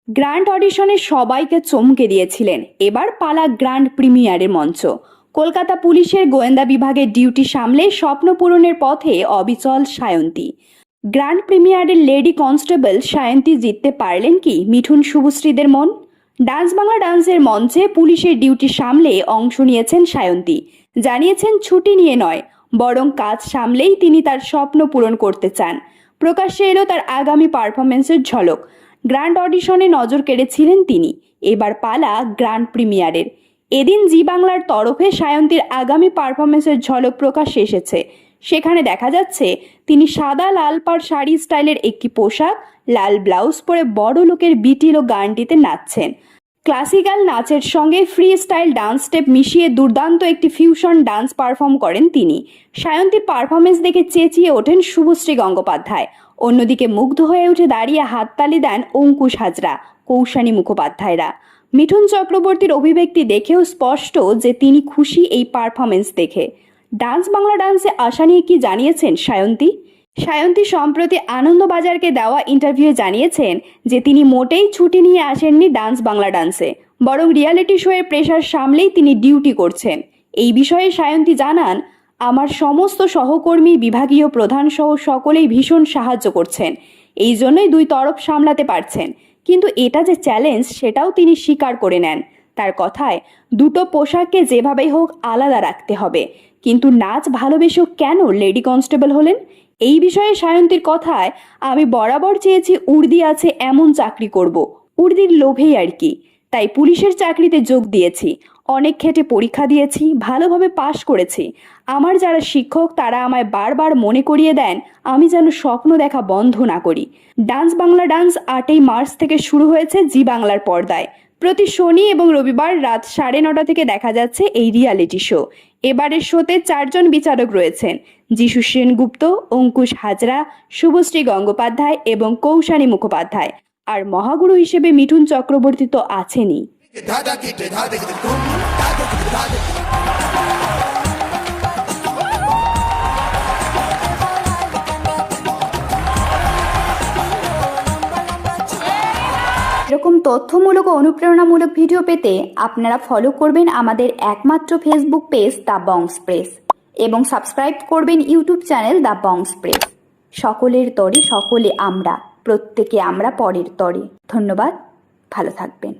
Grand অডিশনে সবাইকে চমকে দিয়েছিলেন। এবার পালা গ্র্যান্ড প্রিমিয়ারের মঞ্চ। কলকাতা পুলিশের গোয়েন্দা বিভাগের ডিউটি সামলে স্বপ্ন পূরণের পথে অবিচল সায়ন্তী। গ্র্যান্ড প্রিমিয়ারের লেডি কনস্টেবল সায়ন্তী জিততে পারলেন কি মিঠুন শুভশ্রীদের মন? ডান্স বাংলা ডান্সের মঞ্চে পুলিশের ডিউটি সামলে অংশ নিয়েছেন সায়ন্তী। জানিয়েছেন ছুটি নিয়ে নয়, বরং কাজ সামলেই তিনি তার স্বপ্ন পূরণ করতে চান। প্রকাশ্যে এলো তার আগামী পারফরমেন্সের ঝলক। গ্র্যান্ড অডিশনে নজর কেড়েছিলেন তিনি। এবার পালা গ্র্যান্ড প্রিমিয়ারের। এদিন জি বাংলার তরফে সায়ন্তীর আগামী পারফরমেন্সের ঝলক প্রকাশ্যে এসেছে। সেখানে দেখা যাচ্ছে তিনি সাদা লাল পাড় শাড়ি স্টাইলের একটি পোশাক, লাল ব্লাউজ পরে বড় লোকের বিটিলো গানটিতে নাচছেন। ক্লাসিক্যাল নাচের সঙ্গে ফ্রি স্টাইল ডান্স স্টেপ মিশিয়ে দুর্দান্ত একটি ফিউশন ডান্স পারফর্ম করেন তিনি। সায়ন্তীর পারফরমেন্স দেখে চেঁচিয়ে ওঠেন শুভশ্রী গঙ্গোপাধ্যায়। অন্যদিকে মুগ্ধ হয়ে উঠে দাঁড়িয়ে হাততালি দেন অঙ্কুশ হাজরা, কৌশানী মুখোপাধ্যায়রা। মিঠুন চক্রবর্তীর অভিব্যক্তি দেখেও স্পষ্ট যে তিনি খুশি এই পারফরমেন্স দেখে। ডান্স বাংলা ডান্সে আসা নিয়ে কি জানিয়েছেন সায়ন্তী সম্প্রতি আনন্দবাজারকে দেওয়া ইন্টারভিউয়ে জানিয়েছেন যে তিনি মোটেই ছুটি নিয়ে আসেননি ডান্স বাংলা ডান্সে, বরং রিয়ালিটি শোয়ের প্রেশার সামলেই তিনি ডিউটি করছেন। এই বিষয়ে সায়ন্তী জানান, আমার সমস্ত সহকর্মী, বিভাগীয় প্রধান সহ সকলেই ভীষণ সাহায্য করছেন। এই জন্যই দুই তরফ সামলাতে পারছেন। কিন্তু এটা যে চ্যালেঞ্জ সেটাও তিনি স্বীকার করে নেন। তার কথায়, দুটো পোশাককে যেভাবেই হোক আলাদা রাখতে হবে। কিন্তু নাচ ভালোবেসেও কেন লেডি কনস্টেবল হলেন? এই বিষয়ে সায়ন্তীর কথায়, আমি বরাবর চেয়েছি উর্দি আছে এমন চাকরি করব, উর্দির লোভেই আর কি। তাই পুলিশের চাকরিতে যোগ দিয়েছি। অনেক খেটে পরীক্ষা দিয়েছি, ভালোভাবে পাশ করেছি। আমার যারা শিক্ষক তারা আমায় বারবার মনে করিয়ে দেন আমি যেন স্বপ্ন দেখা বন্ধ না করি। ডান্স বাংলা ডান্স 8ই মার্চ থেকে শুরু হয়েছে জি বাংলার পর্দায়। প্রতি শনি এবং রবিবার রাত 9:30 থেকে দেখা যাচ্ছে এই রিয়ালিটি শো। এবারের শোতে 4 জন বিচারক রয়েছেন: যিশু সেনগুপ্ত, অঙ্কুশ হাজরা, শুভশ্রী গঙ্গোপাধ্যায় এবং কৌশানী মুখোপাধ্যায়। আর মহাগুরু হিসেবে মিঠুন চক্রবর্তী তো আছেনই। এরকম তথ্যমূলক ও অনুপ্রেরণামূলক ভিডিও পেতে আপনারা ফলো করবেন আমাদের একমাত্র ফেসবুক পেজ দ্য বংস প্রেস এবং সাবস্ক্রাইব করবেন ইউটিউব চ্যানেল দ্য বংস প্রেস। সকলের তরে সকলে আমরা, প্রত্যেকে আমরা পরের তরে। ধন্যবাদ, ভালো থাকবেন।